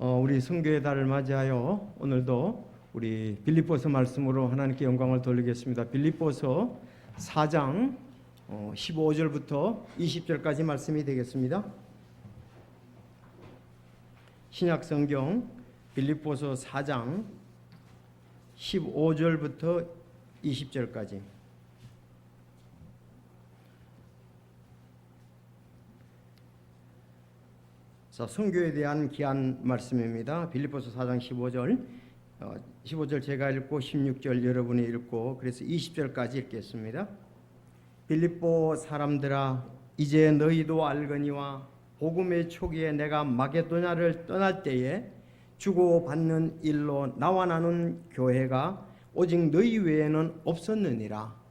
우리 선교의 달을 맞이하여 오늘도 우리 빌립보서 말씀으로 하나님께 영광을 돌리겠습니다. 빌립보서 4장 15절부터 20절까지 말씀이 되겠습니다. 신약 성경 빌립보서 4장 15절부터 20절까지. 자, 선교에 대한 귀한 말씀입니다. 빌립보서 4장 15절 제가 읽고 16절 여러분이 읽고 그래서 20절까지 읽겠습니다. 빌립보 사람들아, 이제 너희도 알거니와 복음의 초기에 내가 마게도냐를 떠날 때에 주고받는 일로 나와 나눈 교회가 오직 너희 외에는 없었느니라.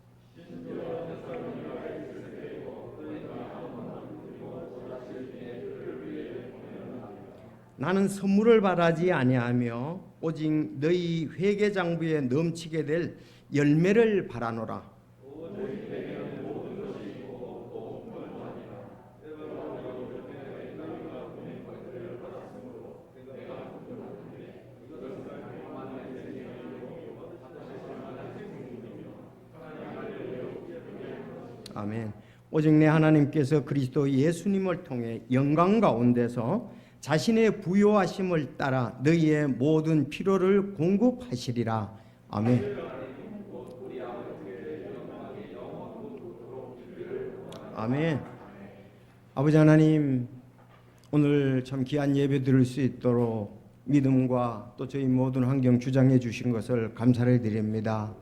나는 선물을 바라지 아니하며 오직 너희 회개장부에 넘치게 될 열매를 바라노라. 아멘. 오직 내 하나님께서 그리스도 예수님을 통해 영광 가운데서 자신의 부요하심을 따라 너희의 모든 필요를 공급하시리라. 아멘. 아멘. 아버지 하나님, 오늘 참 귀한 예배 드릴 수 있도록 믿음과 또 저희 모든 환경 주장해 주신 것을 감사를 드립니다.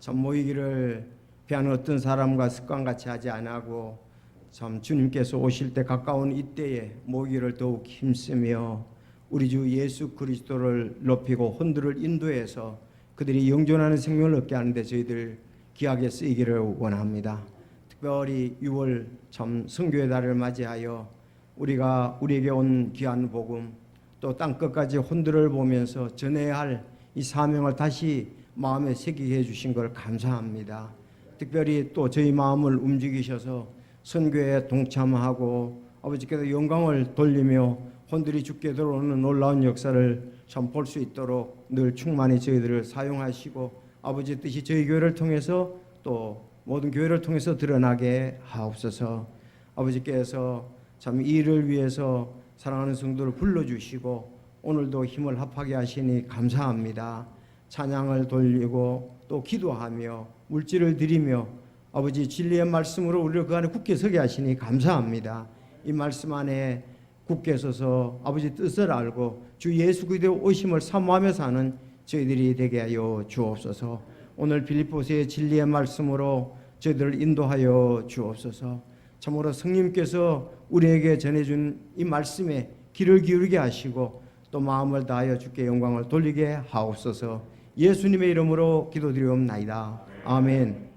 참 모이기를 배하는 어떤 사람과 습관같이 하지 않고 참 주님께서 오실 때 가까운 이때에 모이기를 더욱 힘쓰며 우리 주 예수 그리스도를 높이고 혼들을 인도해서 그들이 영존하는 생명을 얻게 하는데 저희들 귀하게 쓰이기를 원합니다. 특별히 6월 참 선교의 달을 맞이하여 우리에게 온 귀한 복음 또 땅끝까지 혼들을 보면서 전해야 할 이 사명을 다시 마음에 새기게 해주신 걸 감사합니다. 특별히 또 저희 마음을 움직이셔서 선교에 동참하고 아버지께서 영광을 돌리며 혼들이 죽게 들어오는 놀라운 역사를 참 볼 수 있도록 늘 충만히 저희들을 사용하시고 아버지 뜻이 저희 교회를 통해서 또 모든 교회를 통해서 드러나게 하옵소서. 아버지께서 참 이 일을 위해서 사랑하는 성도를 불러주시고 오늘도 힘을 합하게 하시니 감사합니다. 찬양을 돌리고 또 기도하며 물질을 드리며 아버지 진리의 말씀으로 우리를 그 안에 굳게 서게 하시니 감사합니다. 이 말씀 안에 굳게 서서 아버지 뜻을 알고 주 예수 그리스도의 오심을 사모하며 사는 저희들이 되게 하여 주옵소서. 오늘 빌립보서의 진리의 말씀으로 저희들을 인도하여 주옵소서. 참으로 성령님께서 우리에게 전해준 이 말씀에 귀를 기울이게 하시고 또 마음을 다하여 주께 영광을 돌리게 하옵소서. 예수님의 이름으로 기도드리옵나이다. 아멘.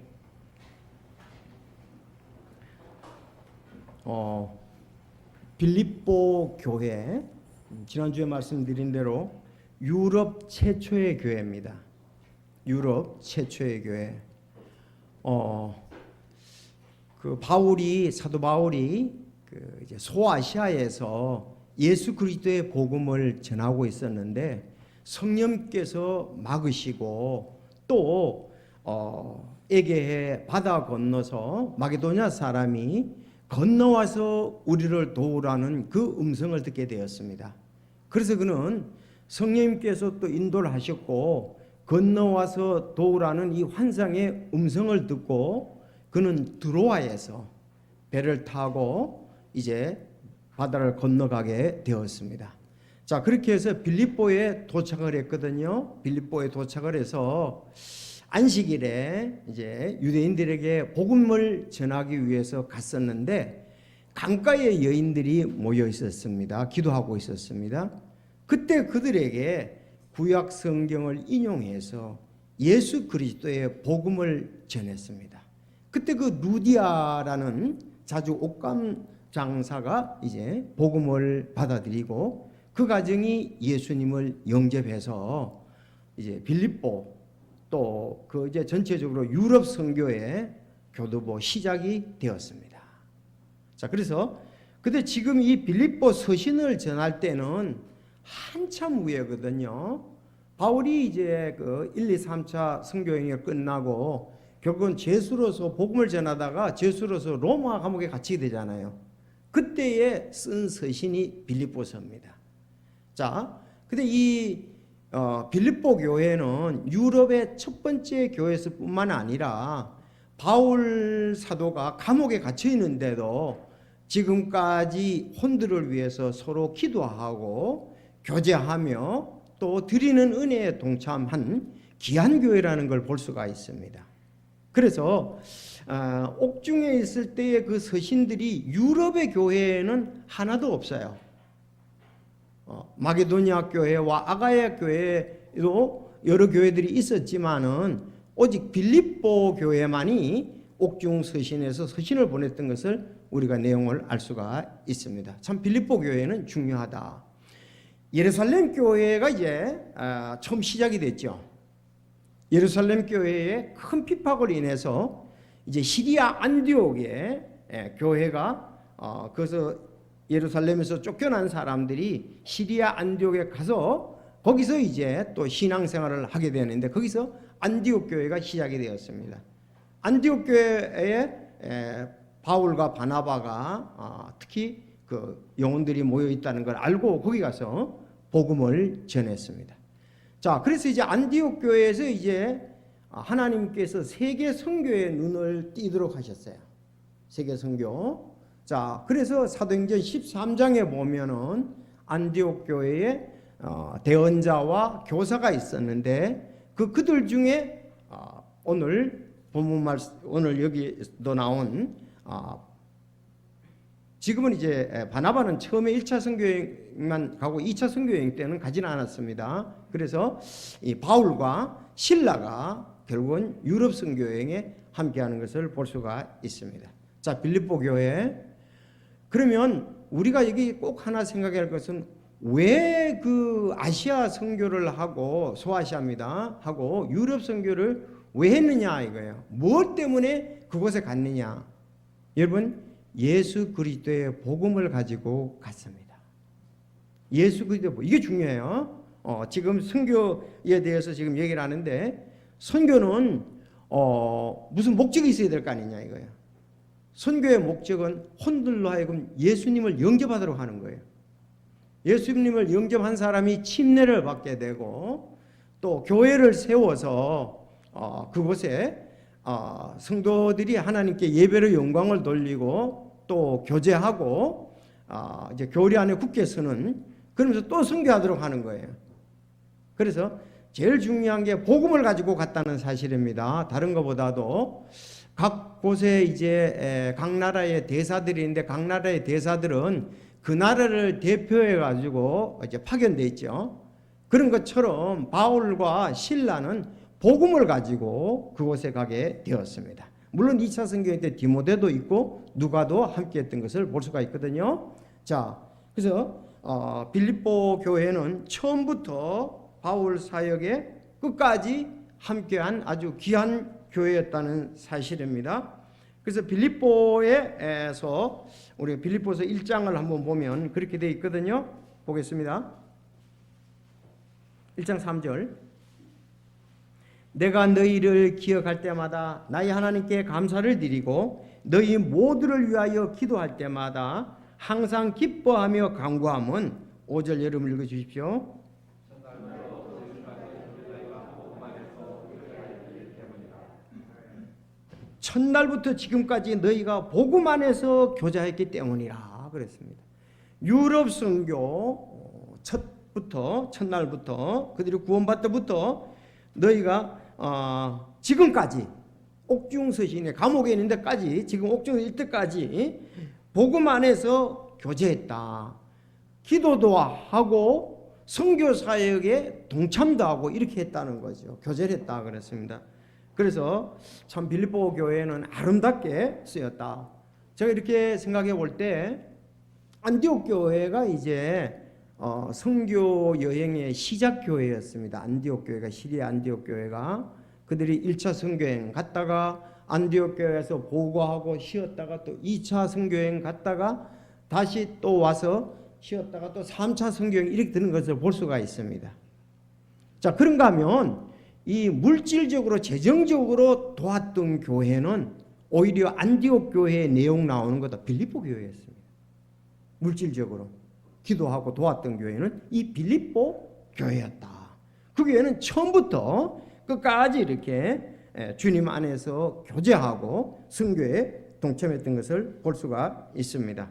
빌립보 교회, 지난주에 말씀드린 대로 유럽 최초의 교회입니다. 유럽 최초의 교회. 사도 바울이 이제 소아시아에서 예수 그리스도의 복음을 전하고 있었는데 성령께서 막으시고 또 에게해 바다 건너서 마게도냐 사람이 건너와서 우리를 도우라는 그 음성을 듣게 되었습니다. 그래서 그는 성령님께서 또 인도를 하셨고 건너와서 도우라는 이 환상의 음성을 듣고 그는 드로아에서 배를 타고 이제 바다를 건너가게 되었습니다. 자, 그렇게 해서 빌립보에 도착을 했거든요. 빌립보에 도착을 해서 안식일에 이제 유대인들에게 복음을 전하기 위해서 갔었는데 강가에 여인들이 모여 있었습니다. 기도하고 있었습니다. 그때 그들에게 구약 성경을 인용해서 예수 그리스도의 복음을 전했습니다. 그때 그 루디아라는 자주 옷감 장사가 이제 복음을 받아들이고 그 가정이 예수님을 영접해서 이제 빌립보 또 그 이제 전체적으로 유럽 선교의 교두보 시작이 되었습니다. 자, 그래서 근데 지금 이 빌립보 서신을 전할 때는 한참 후에거든요. 바울이 이제 그 1, 2, 3차 선교행이 끝나고 결국은 제수로서 복음을 전하다가 제수로서 로마 감옥에 갇히게 되잖아요. 그때에 쓴 서신이 빌립보서입니다. 자, 근데 이 빌립보 교회는 유럽의 첫 번째 교회에서 뿐만 아니라 바울 사도가 감옥에 갇혀 있는데도 지금까지 혼들을 위해서 서로 기도하고 교제하며 또 드리는 은혜에 동참한 귀한 교회라는 걸 볼 수가 있습니다. 그래서 옥중에 있을 때의 그 서신들이 유럽의 교회에는 하나도 없어요. 마게도니아 교회와 아가야 교회도 여러 교회들이 있었지만은 오직 빌립보 교회만이 옥중 서신에서 서신을 보냈던 것을 우리가 내용을 알 수가 있습니다. 참 빌립보 교회는 중요하다. 예루살렘 교회가 이제 처음 시작이 됐죠. 예루살렘 교회의 큰 핍박을 인해서 이제 시리아 안디옥에 교회가 그래서 예루살렘에서 쫓겨난 사람들이 시리아 안디옥에 가서 거기서 이제 또 신앙생활을 하게 되는데 거기서 안디옥 교회가 시작이 되었습니다. 안디옥 교회에 바울과 바나바가 특히 그 영혼들이 모여 있다는 걸 알고 거기 가서 복음을 전했습니다. 자, 그래서 이제 안디옥 교회에서 이제 하나님께서 세계 선교의 눈을 띄도록 하셨어요. 세계 선교. 자, 그래서 사도행전 13장에 보면은 안디옥 교회에 대언자와 교사가 있었는데 그들 중에 오늘 본문 말씀 오늘 여기도 나온 지금은 이제 바나바는 처음에 1차 선교여행만 가고 2차 선교여행 때는 가지는 않았습니다. 그래서 이 바울과 실라가 결국은 유럽 선교여행에 함께하는 것을 볼 수가 있습니다. 자, 빌립보 교회. 그러면 우리가 여기 꼭 하나 생각해야 할 것은 왜 그 아시아 선교를 하고 소아시아입니다. 하고 유럽 선교를 왜 했느냐 이거예요. 무엇 때문에 그곳에 갔느냐. 여러분 예수 그리스도의 복음을 가지고 갔습니다. 예수 그리스도 이게 중요해요. 지금 선교에 대해서 지금 얘기를 하는데 선교는 무슨 목적이 있어야 될 거 아니냐 이거예요. 선교의 목적은 혼들로 하여금 예수님을 영접하도록 하는 거예요. 예수님을 영접한 사람이 침례를 받게 되고 또 교회를 세워서 그곳에 성도들이 하나님께 예배로 영광을 돌리고 또 교제하고 이제 교리 안에 굳게 서는 그러면서 또 선교하도록 하는 거예요. 그래서 제일 중요한 게 복음을 가지고 갔다는 사실입니다. 다른 것보다도 각 곳에 이제 각 나라의 대사들이 있는데 각 나라의 대사들은 그 나라를 대표해 가지고 이제 파견돼 있죠. 그런 것처럼 바울과 실라는 복음을 가지고 그곳에 가게 되었습니다. 물론 2차 선교회 때 디모데도 있고 누가도 함께 했던 것을 볼 수가 있거든요. 자, 그래서 빌립보 교회는 처음부터 바울 사역에 끝까지 함께한 아주 귀한 교회였다는 사실입니다. 그래서 빌립보에서 우리 빌립보서 1장을 한번 보면 그렇게 되어 있거든요. 보겠습니다. 1장 3절. 내가 너희를 기억할 때마다 나의 하나님께 감사를 드리고 너희 모두를 위하여 기도할 때마다 항상 기뻐하며 간구함은 5절 여러분 읽어주십시오. 첫날부터 지금까지 너희가 복음 안에서 교제했기 때문이라 그랬습니다. 유럽 선교 첫날부터 그들이 구원받다부터 너희가 지금까지 옥중 서신에 감옥에 있는 데까지 지금 옥중에 있을 때까지 복음 안에서 교제했다. 기도도 하고 선교 사역에 동참도 하고 이렇게 했다는 거죠. 교제를 했다 그랬습니다. 그래서 참 빌립보 교회는 아름답게 쓰였다. 제가 이렇게 생각해 볼 때 안디옥 교회가 이제 선교 여행의 시작 교회였습니다. 안디옥 교회가 시리아 안디옥 교회가 그들이 1차 선교여행 갔다가 안디옥 교회에서 보고하고 쉬었다가 또 2차 선교여행 갔다가 다시 또 와서 쉬었다가 또 3차 성경이 이렇게 되는 것을 볼 수가 있습니다. 자, 그런가 하면 이 물질적으로 재정적으로 도왔던 교회는 오히려 안디옥 교회의 내용 나오는 것도 빌립보 교회였습니다. 물질적으로 기도하고 도왔던 교회는 이 빌립보 교회였다. 그 교회는 처음부터 끝까지 이렇게 주님 안에서 교제하고 선교에 동참했던 것을 볼 수가 있습니다.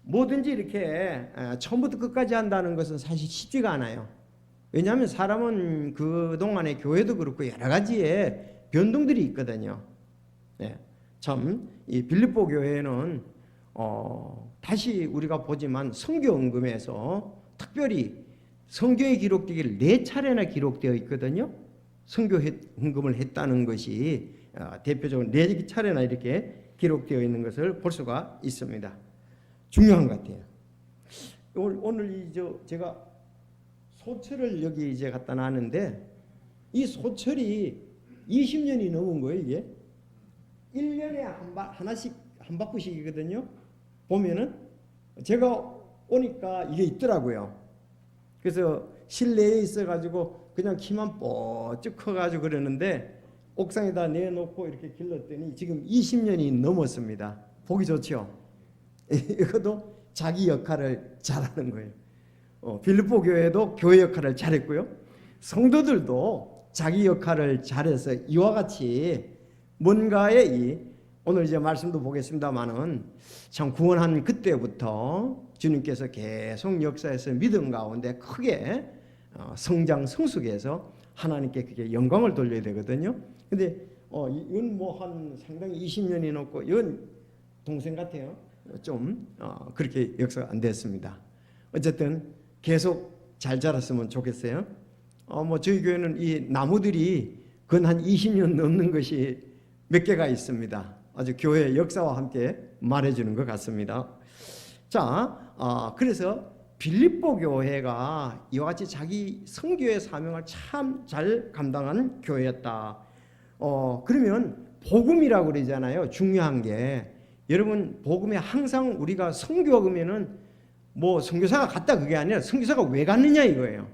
뭐든지 이렇게 처음부터 끝까지 한다는 것은 사실 쉽지가 않아요. 왜냐하면 사람은 그동안의 교회도 그렇고 여러 가지의 변동들이 있거든요. 참 이 빌립보 교회는 다시 우리가 보지만 선교 헌금에서 특별히 성경에 기록되기를 4차례나 기록되어 있거든요. 선교 헌금을 했다는 것이 대표적으로 4차례나 이렇게 기록되어 있는 것을 볼 수가 있습니다. 중요한 것 같아요. 오늘 제가 소철을 여기 이제 갖다 놨는데 이 소철이 20년이 넘은 거예요. 이게 1년에 하나씩 한 바퀴씩이거든요. 보면은 제가 오니까 이게 있더라고요. 그래서 실내에 있어가지고 그냥 키만 뻗쭉 커가지고 그러는데 옥상에다 내놓고 이렇게 길렀더니 지금 20년이 넘었습니다. 보기 좋죠. 이것도 자기 역할을 잘하는 거예요. 빌립보 교회도 교회 역할을 잘했고요. 성도들도 자기 역할을 잘해서 이와 같이 뭔가의 오늘 이제 말씀도 보겠습니다만은 참 구원한 그때부터 주님께서 계속 역사에서 믿음 가운데 크게 성장 성숙해서 하나님께 그게 영광을 돌려야 되거든요. 근데 이건 뭐 한 상당히 20년이 넘고 이건 동생 같아요. 좀 그렇게 역사가 안 됐습니다. 어쨌든 계속 잘 자랐으면 좋겠어요. 뭐 저희 교회는 이 나무들이 근 한 20년 넘는 것이 몇 개가 있습니다. 아주 교회 역사와 함께 말해주는 것 같습니다. 자, 그래서 빌립보 교회가 이와 같이 자기 선교의 사명을 참 잘 감당한 교회였다. 그러면 복음이라고 그러잖아요. 중요한 게 여러분 복음에 항상 우리가 선교 그러면은 뭐 선교사가 갔다 그게 아니라 선교사가 왜 갔느냐 이거예요.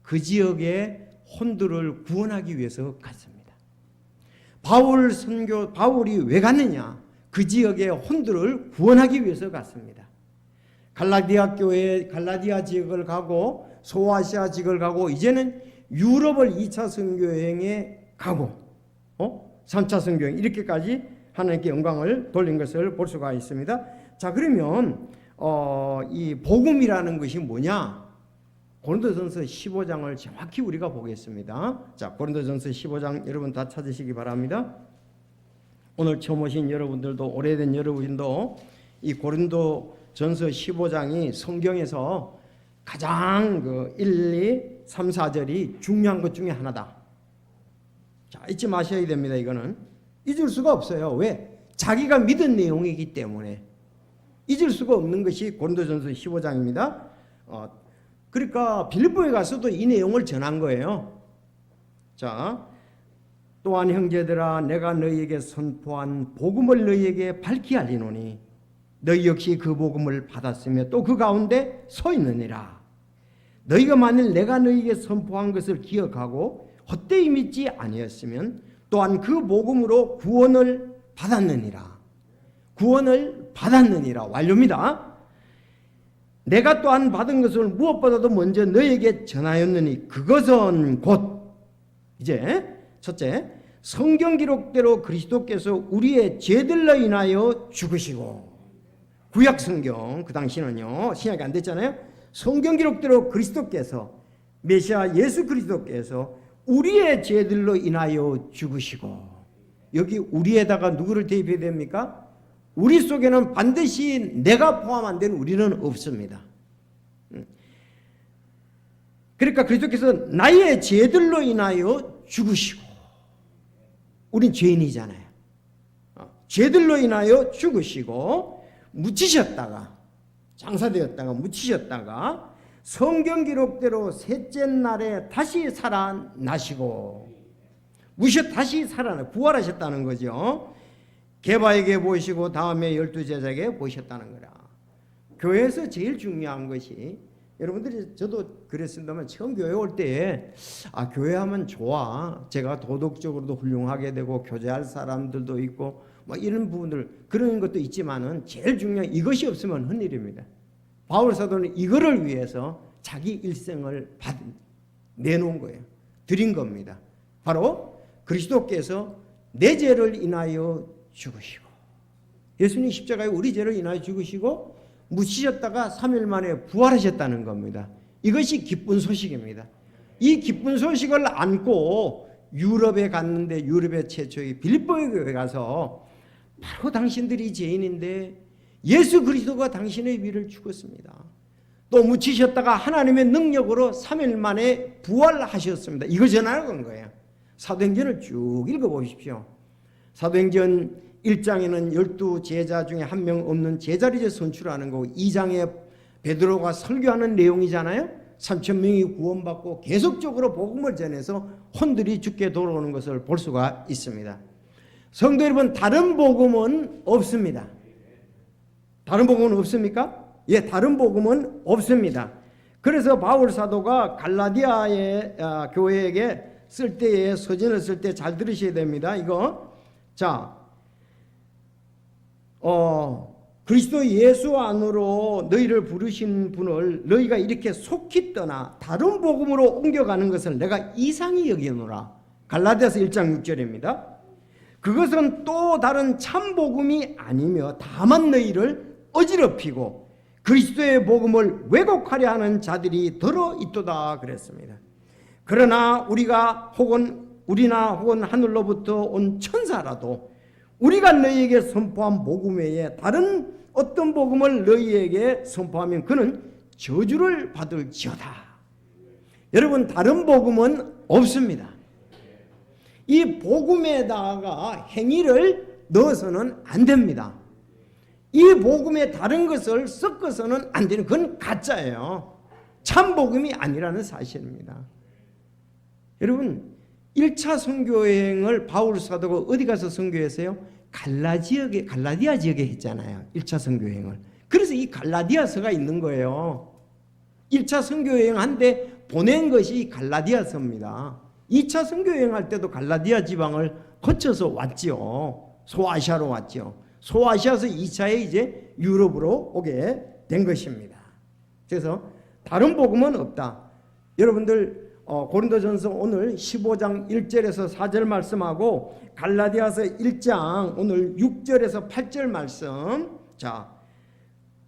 그 지역의 혼들을 구원하기 위해서 갔습니다. 바울이 왜 갔느냐? 그 지역의 혼들을 구원하기 위해서 갔습니다. 갈라디아 지역을 가고 소아시아 지역을 가고 이제는 유럽을 2차 선교 여행에 가고 3차 선교 여행 이렇게까지 하나님께 영광을 돌린 것을 볼 수가 있습니다. 자, 그러면 이 복음이라는 것이 뭐냐? 고린도전서 15장을 정확히 우리가 보겠습니다. 자, 고린도전서 15장 여러분 다 찾으시기 바랍니다. 오늘 처음 오신 여러분들도 오래된 여러분도 이 고린도전서 15장이 성경에서 가장 1, 2, 3, 4절이 중요한 것 중에 하나다. 자, 잊지 마셔야 됩니다. 이거는 잊을 수가 없어요. 왜? 자기가 믿은 내용이기 때문에 잊을 수가 없는 것이 고린도전서 15장입니다. 그러니까 빌립보에 가서도 이 내용을 전한 거예요. 자, 또한 형제들아 내가 너희에게 선포한 복음을 너희에게 밝히 알리노니 너희 역시 그 복음을 받았으며 또 그 가운데 서 있느니라. 너희가 만일 내가 너희에게 선포한 것을 기억하고 헛되이 믿지 아니었으면 또한 그 복음으로 구원을 받았느니라. 구원을 받았느니라. 완료입니다. 내가 또한 받은 것을 무엇보다도 먼저 너희에게 전하였느니 그것은 곧 이제 첫째 성경 기록대로 그리스도께서 우리의 죄들로 인하여 죽으시고 구약 성경 그 당시는요 신약이 안 됐잖아요. 성경 기록대로 그리스도께서 메시아 예수 그리스도께서 우리의 죄들로 인하여 죽으시고 여기 우리에다가 누구를 대입해야 됩니까? 우리 속에는 반드시 내가 포함 안 된 우리는 없습니다. 그러니까 그리스도께서 나의 죄들로 인하여 죽으시고 우린 죄인이잖아요. 죄들로 인하여 죽으시고 묻히셨다가 장사되었다가 묻히셨다가 성경 기록대로 셋째 날에 다시 살아나시고 다시 살아나 부활하셨다는 거죠. 게바에게 보이시고 다음에 12 제자에게 보이셨다는 거라. 교회에서 제일 중요한 것이, 여러분들이, 저도 그랬습니다만 처음 교회 올 때에 교회 하면 좋아, 제가 도덕적으로도 훌륭하게 되고 교제할 사람들도 있고 뭐 이런 부분들, 그런 것도 있지만은 제일 중요한, 이것이 없으면 헛일입니다. 바울 사도는 이거를 위해서 자기 일생을 내놓은 거예요. 드린 겁니다. 바로 그리스도께서 내 죄를 인하여 죽으시고, 예수님 십자가에 우리 죄를 인하여 죽으시고 묻히셨다가 3일 만에 부활하셨다는 겁니다. 이것이 기쁜 소식입니다. 이 기쁜 소식을 안고 유럽에 갔는데, 유럽의 최초의 빌립보에 가서 바로 당신들이 죄인인데 예수 그리스도가 당신의 위를 죽었습니다. 또 묻히셨다가 하나님의 능력으로 3일 만에 부활하셨습니다. 이거 전하는 거예요. 사도행전을 쭉 읽어보십시오. 사도행전 1장에는 12 제자 중에 한 명 없는 제자를 선출하는 거고, 2장에 베드로가 설교하는 내용이잖아요. 3,000명이 구원받고 계속적으로 복음을 전해서 혼들이 죽게 돌아오는 것을 볼 수가 있습니다. 성도 여러분, 다른 복음은 없습니다. 다른 복음은 없습니까? 예, 다른 복음은 없습니다. 그래서 바울 사도가 갈라디아의 교회에게 쓸 때에, 서신을 쓸 때 잘 들으셔야 됩니다. 이거, 자, 그리스도 예수 안으로 너희를 부르신 분을 너희가 이렇게 속히 떠나 다른 복음으로 옮겨가는 것을 내가 이상히 여기노라. 갈라디아서 1장 6절입니다. 그것은 또 다른 참 복음이 아니며 다만 너희를 어지럽히고 그리스도의 복음을 왜곡하려 하는 자들이 더러 있도다 그랬습니다. 그러나 우리나 혹은 하늘로부터 온 천사라도 우리가 너희에게 선포한 복음 외에 다른 어떤 복음을 너희에게 선포하면 그는 저주를 받을지어다. 여러분, 다른 복음은 없습니다. 이 복음에다가 행위를 넣어서는 안 됩니다. 이 복음에 다른 것을 섞어서는 안 되는, 그건 가짜예요. 참 복음이 아니라는 사실입니다. 여러분, 1차 선교여행을 바울 사도가 어디 가서 선교했어요? 갈라디아 지역에 했잖아요. 1차 선교여행을. 그래서 이 갈라디아서가 있는 거예요. 1차 선교여행 한데 보낸 것이 갈라디아서입니다. 2차 선교여행 할 때도 갈라디아 지방을 거쳐서 왔지요. 소아시아로 왔죠. 소아시아에서 2차에 이제 유럽으로 오게 된 것입니다. 그래서 다른 복음은 없다. 여러분들 고린도전서 오늘 15장 1절에서 4절 말씀하고 갈라디아서 1장 오늘 6절에서 8절 말씀, 자,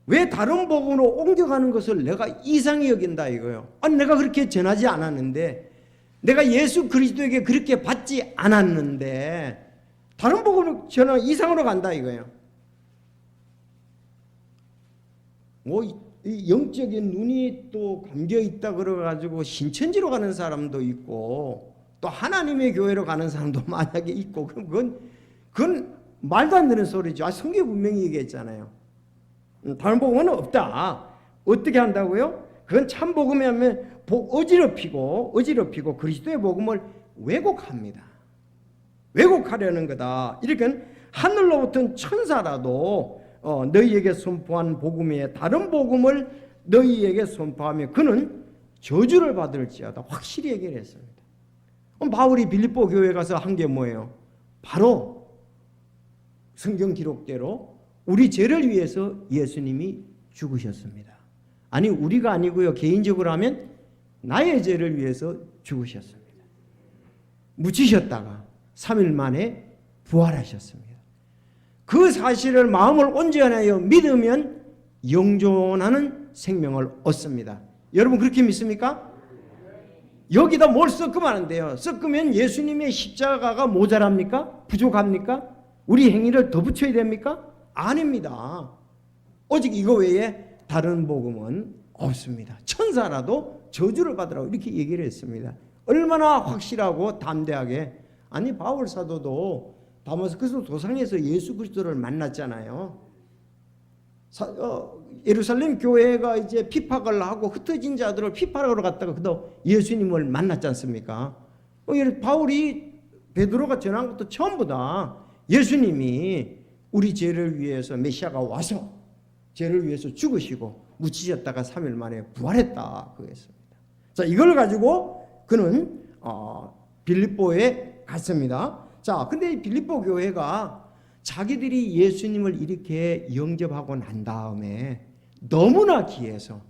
왜 다른 복음으로 옮겨가는 것을 내가 이상히 여긴다 이거예요. 아니, 내가 그렇게 전하지 않았는데, 내가 예수 그리스도에게 그렇게 받지 않았는데 다른 복음으로 전하 이상으로 간다 이거예요. 뭐 이 영적인 눈이 또 감겨 있다 그래가지고 신천지로 가는 사람도 있고 또 하나님의 교회로 가는 사람도 만약에 있고, 그럼 그건 말도 안 되는 소리죠. 성경 분명히 얘기했잖아요. 다른 복음은 없다. 어떻게 한다고요? 그건 참 복음이 하면 어지럽히고 그리스도의 복음을 왜곡합니다. 왜곡하려는 거다. 이렇게 하늘로부터 천사라도 너희에게 선포한 복음 외에 다른 복음을 너희에게 선포하며 그는 저주를 받을지어다. 확실히 얘기를 했습니다. 바울이 빌립보 교회에 가서 한 게 뭐예요? 바로 성경 기록대로 우리 죄를 위해서 예수님이 죽으셨습니다. 아니, 우리가 아니고요, 개인적으로 하면 나의 죄를 위해서 죽으셨습니다. 묻히셨다가 3일 만에 부활하셨습니다. 그 사실을 마음을 온전하여 믿으면 영존하는 생명을 얻습니다. 여러분, 그렇게 믿습니까? 여기다 뭘 섞으면 안 돼요. 섞으면 예수님의 십자가가 모자랍니까? 부족합니까? 우리 행위를 더 붙여야 됩니까? 아닙니다. 오직 이거 외에 다른 복음은 없습니다. 천사라도 저주를 받으라고 이렇게 얘기를 했습니다. 얼마나 확실하고 담대하게. 아니, 바울 사도도 다마스커스 도상에서 예수 그리스도를 만났잖아요. 예루살렘 교회가 이제 핍박을 하고 흩어진 자들을 핍박하러 갔다가 그도 예수님을 만났지 않습니까? 바울이 베드로가 전한 것도 전부 다 예수님이 우리 죄를 위해서 메시아가 와서 죄를 위해서 죽으시고 묻히셨다가 3일 만에 부활했다 그랬습니다. 자, 이걸 가지고 그는 빌립보에 갔습니다. 자, 근데 이 빌립보 교회가 자기들이 예수님을 이렇게 영접하고 난 다음에 너무나 귀해서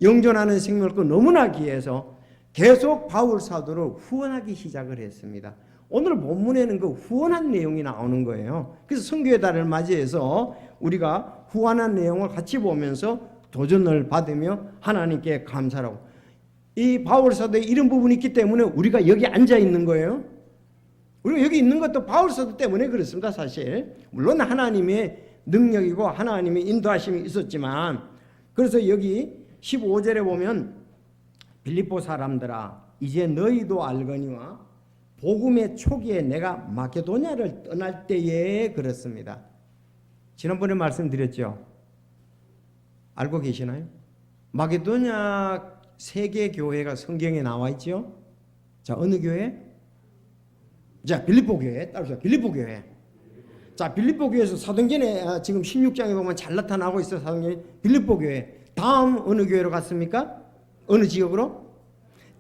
영존하는 생명을 너무나 귀해서 계속 바울 사도를 후원하기 시작을 했습니다. 오늘 본문에는 그 후원한 내용이 나오는 거예요. 그래서 선교의 달을 맞이해서 우리가 후원한 내용을 같이 보면서 도전을 받으며 하나님께 감사하고, 이 바울 사도의 이런 부분이 있기 때문에 우리가 여기 앉아 있는 거예요. 우리가 여기 있는 것도 바울 사도 때문에 그렇습니다. 사실 물론 하나님의 능력이고 하나님의 인도하심이 있었지만, 그래서 여기 15절에 보면 빌립보 사람들아 이제 너희도 알거니와 복음의 초기에 내가 마케도냐를 떠날 때에 그렇습니다. 지난번에 말씀드렸죠. 알고 계시나요? 마케도냐 세계 교회가 성경에 나와 있죠. 자, 어느 교회? 자, 빌립보 교회. 따라서 빌립보 교회. 자, 빌립보 교회에서 사도행전에 지금 16장에 보면 잘 나타나고 있어. 사도행전 빌립보 교회. 다음 어느 교회로 갔습니까? 어느 지역으로?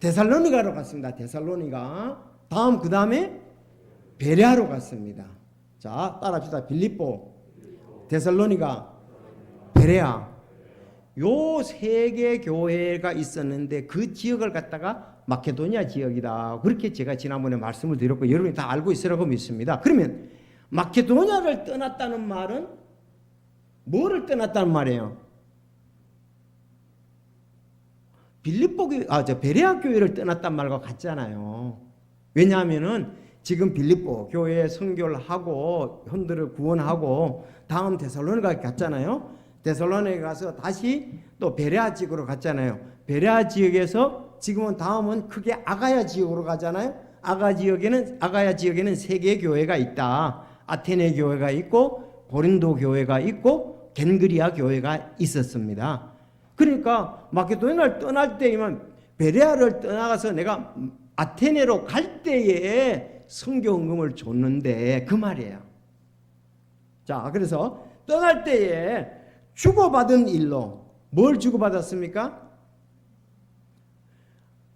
데살로니가로 갔습니다. 데살로니가. 다음 그 다음에 베레아로 갔습니다. 자, 따라합시다. 빌립보, 데살로니가, 베레아. 요 세 개 교회가 있었는데 그 지역을 갖다가 마케도니아 지역이다. 그렇게 제가 지난번에 말씀을 드렸고 여러분이 다 알고 있으라고 믿습니다. 그러면 마케도니아를 떠났다는 말은 뭐를 떠났다는 말이에요? 빌립보 교회, 베레아 교회를 떠났단 말과 같잖아요. 왜냐하면은 지금 빌립보 교회에 선교를 하고 현들을 구원하고 다음 데살로니가 갔잖아요. 데살로니가에 가서 다시 또 베레아 지역으로 갔잖아요. 베레아 지역에서 지금은 다음은 크게 아가야 지역으로 가잖아요. 아가야 지역에는 세 개의 교회가 있다. 아테네 교회가 있고 고린도 교회가 있고 겐그리아 교회가 있었습니다. 그러니까 마케도니아를 떠날 때이면 베레아를 떠나가서 내가 아테네로 갈 때에 선교헌금을 줬는데 그 말이에요. 자, 그래서 떠날 때에 주고받은 일로 뭘 주고받았습니까?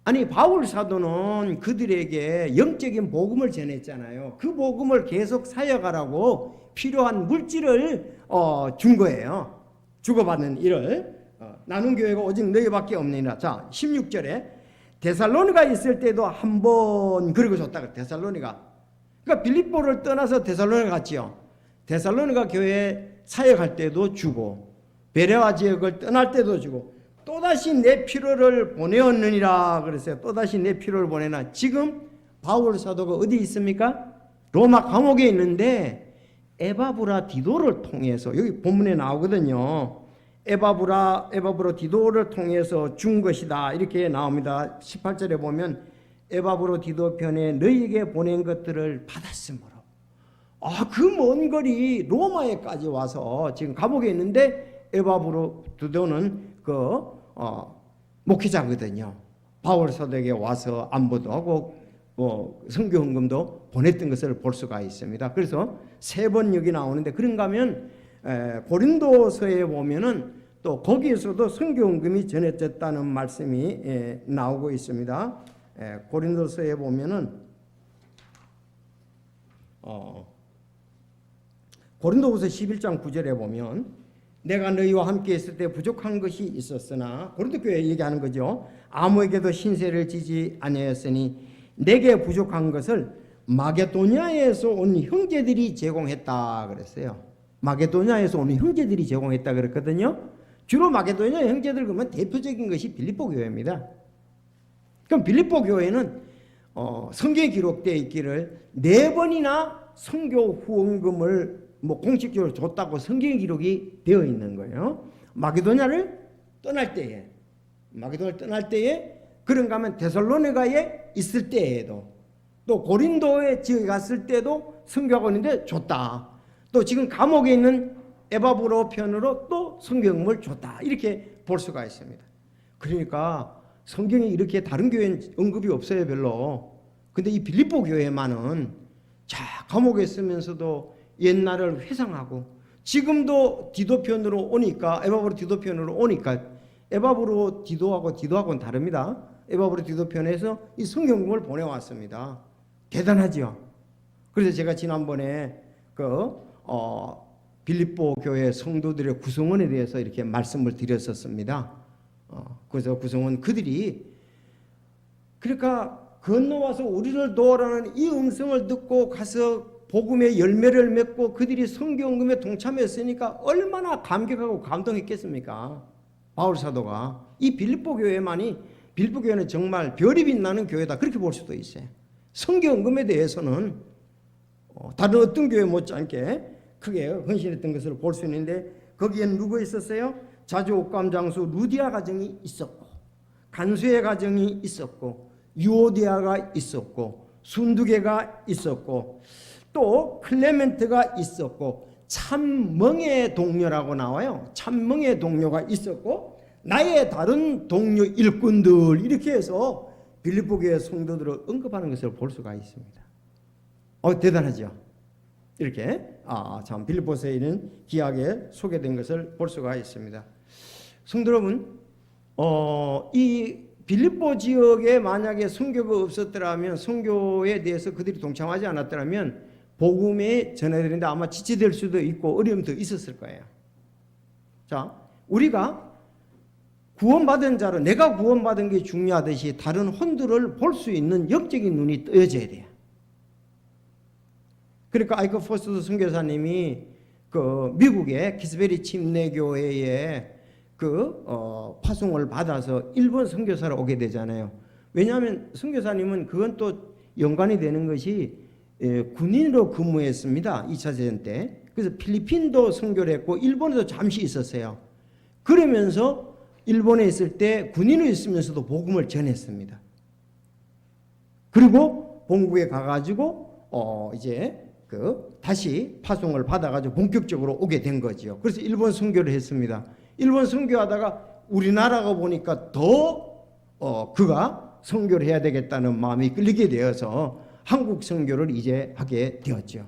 아니, 바울 사도는 그들에게 영적인 복음을 전했잖아요. 그 복음을 계속 사역하라고 필요한 물질을 준 거예요. 주고받는 일을. 나눈 교회가 오직 너희밖에 없느니라. 자, 16절에 데살로니가 있을 때도 한 번 그러고 줬다. 데살로니가. 그러니까 빌립보를 떠나서 데살로니가 갔지요. 데살로니가 교회에 사역할 때도 주고 베레아 지역을 떠날 때도 주고 또다시 내 필요를 보내었느니라 그랬어요. 또다시 내 필요를 보내나. 지금 바울 사도가 어디 있습니까? 로마 감옥에 있는데 에바브라 디도를 통해서, 여기 본문에 나오거든요. 에바브로 디도를 통해서 준 것이다 이렇게 나옵니다. 18절에 보면 에바브로 디도 편에 너희에게 보낸 것들을 받았으므로. 그 먼 거리 로마에까지 와서 지금 감옥에 있는데 에바브로 디도는 목회자거든요. 바울 사도에게 와서 안보도 하고 선교헌금도 보냈던 것을 볼 수가 있습니다. 그래서 세 번 여기 나오는데, 그런가 하면 고린도서에 보면은 또 거기에서도 선교헌금이 전해졌다는 말씀이 나오고 있습니다. 고린도서에 보면은 고린도후서 11장 9절에 보면 내가 너희와 함께 있을 때 부족한 것이 있었으나, 고린도 교회 얘기하는 거죠. 아무에게도 신세를 지지 아니하였으니 내게 부족한 것을 마게도냐에서 온 형제들이 제공했다 그랬어요. 마게도냐에서 온 형제들이 제공했다 그랬거든요. 주로 마게도냐 형제들 그러면 대표적인 것이 빌립보 교회입니다. 그럼 빌립보 교회는 성경에 기록되어 있기를 4번이나 선교 후원금을 공식적으로 줬다고 성경 기록이 되어 있는 거예요. 마게도냐를 떠날 때에, 그런가 하면 데살로니가에 있을 때에도, 또 고린도에 지역에 갔을 때도 선교하고 있는데 줬다. 또 지금 감옥에 있는 에바브로 편으로 또 성경을 줬다. 이렇게 볼 수가 있습니다. 그러니까 성경에 이렇게 다른 교회는 언급이 없어요, 별로. 근데 이 빌립보 교회만은 감옥에 있으면서도 옛날을 회상하고 지금도 디도편으로 오니까, 에바브로 디도편으로 오니까, 에바브로 디도하고는 다릅니다. 에바브로 디도편에서 이 성경을 보내왔습니다. 대단하죠. 그래서 제가 지난번에 빌립보 교회 성도들의 구성원에 대해서 이렇게 말씀을 드렸었습니다. 그래서 구성원 그들이 그러니까 건너와서 우리를 도와라는 이 음성을 듣고 가서 복음의 열매를 맺고 그들이 성경음에 동참했으니까 얼마나 감격하고 감동했겠습니까? 바울 사도가 이 빌립보 교회는 정말 별이 빛나는 교회다, 그렇게 볼 수도 있어요. 성경음에 대해서는 다른 어떤 교회 못지않게 크게 헌신했던 것을 볼 수 있는데, 거기에는 누가 있었어요? 자주 옥감 장수 루디아 가정이 있었고, 간수의 가정이 있었고, 유오디아가 있었고, 순두개가 있었고, 또 클레멘트가 있었고, 참멍의 동료라고 나와요. 참멍의 동료가 있었고, 나의 다른 동료 일꾼들, 이렇게 해서 빌립보 교회 성도들을 언급하는 것을 볼 수가 있습니다. 대단하죠. 이렇게 참 빌립보서에 있는 기하게 소개된 것을 볼 수가 있습니다. 성도 여러분, 이 빌립보 지역에 만약에 선교가 없었더라면, 선교에 대해서 그들이 동참하지 않았더라면 복음에 전해드리는데 아마 지체될 수도 있고 어려움도 있었을 거예요. 자, 우리가 구원받은 자로, 내가 구원받은 게 중요하듯이 다른 혼들을 볼 수 있는 영적인 눈이 떠져야 돼요. 그러니까 아이크 포스트 선교사님이 미국의 키스베리 침례교회에 파송을 받아서 일본 선교사로 오게 되잖아요. 왜냐하면 선교사님은 그건 또 연관이 되는 것이 군인으로 근무했습니다. 2차 대전 때. 그래서 필리핀도 선교를 했고 일본에도 잠시 있었어요. 그러면서 일본에 있을 때 군인으로 있으면서도 복음을 전했습니다. 그리고 본국에 가가지고 이제 다시 파송을 받아가지고 본격적으로 오게 된 거죠. 그래서 일본 선교를 했습니다. 일본 선교하다가 우리나라가 보니까 더 그가 선교를 해야 되겠다는 마음이 끌리게 되어서 한국 선교를 이제 하게 되었죠.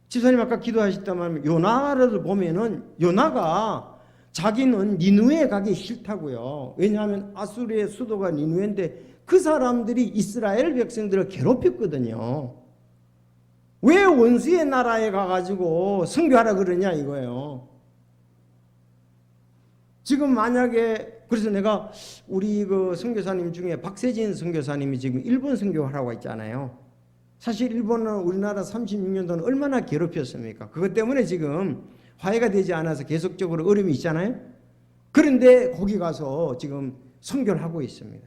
집사님 아까 기도하셨다면 요나를 보면은 요나가 자기는 니누에 가기 싫다고요. 왜냐하면 아수르의 수도가 니누에인데 그 사람들이 이스라엘 백성들을 괴롭혔거든요. 왜 원수의 나라에 가가지고 선교하라 그러냐 이거예요. 지금 만약에, 그래서 내가 우리 선교사님 중에 박세진 선교사님이 지금 일본 선교하라고 있잖아요. 사실 일본은 우리나라 36년 동안 얼마나 괴롭혔습니까? 그것 때문에 지금 화해가 되지 않아서 계속적으로 어려움이 있잖아요. 그런데 거기 가서 지금 선교를 하고 있습니다.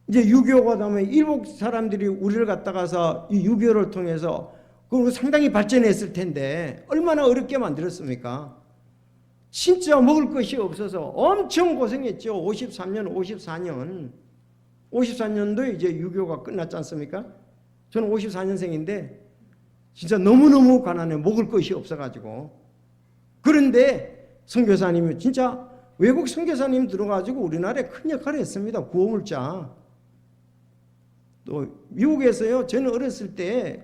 이제 유교가 되면 일본 사람들이 우리를 갖다가서 이 유교를 통해서 상당히 발전했을 텐데 얼마나 어렵게 만들었습니까? 진짜 먹을 것이 없어서 엄청 고생했죠. 54년도에 이제 유교가 끝났지 않습니까? 저는 54년생인데 진짜 너무너무 가난해. 먹을 것이 없어가지고. 그런데 선교사님이 진짜 외국 선교사님 들어가지고 우리나라에 큰 역할을 했습니다. 구호물자. 또 미국에서요, 저는 어렸을 때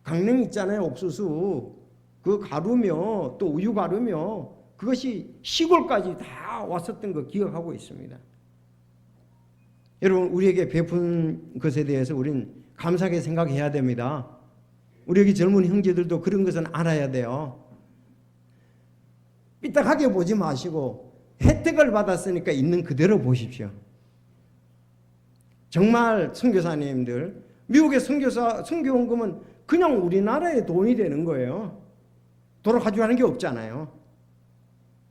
강냉 있잖아요, 옥수수. 그 가루며 또 우유 가루며 그것이 시골까지 다 왔었던 거 기억하고 있습니다. 여러분, 우리에게 베푼 것에 대해서 우리는 감사하게 생각해야 됩니다. 우리 여기 젊은 형제들도 그런 것은 알아야 돼요. 삐딱하게 보지 마시고 혜택을 받았으니까 있는 그대로 보십시오. 정말 선교사님들, 미국의 선교원금은 그냥 우리나라의 돈이 되는 거예요. 도로 가져가는 게 없잖아요.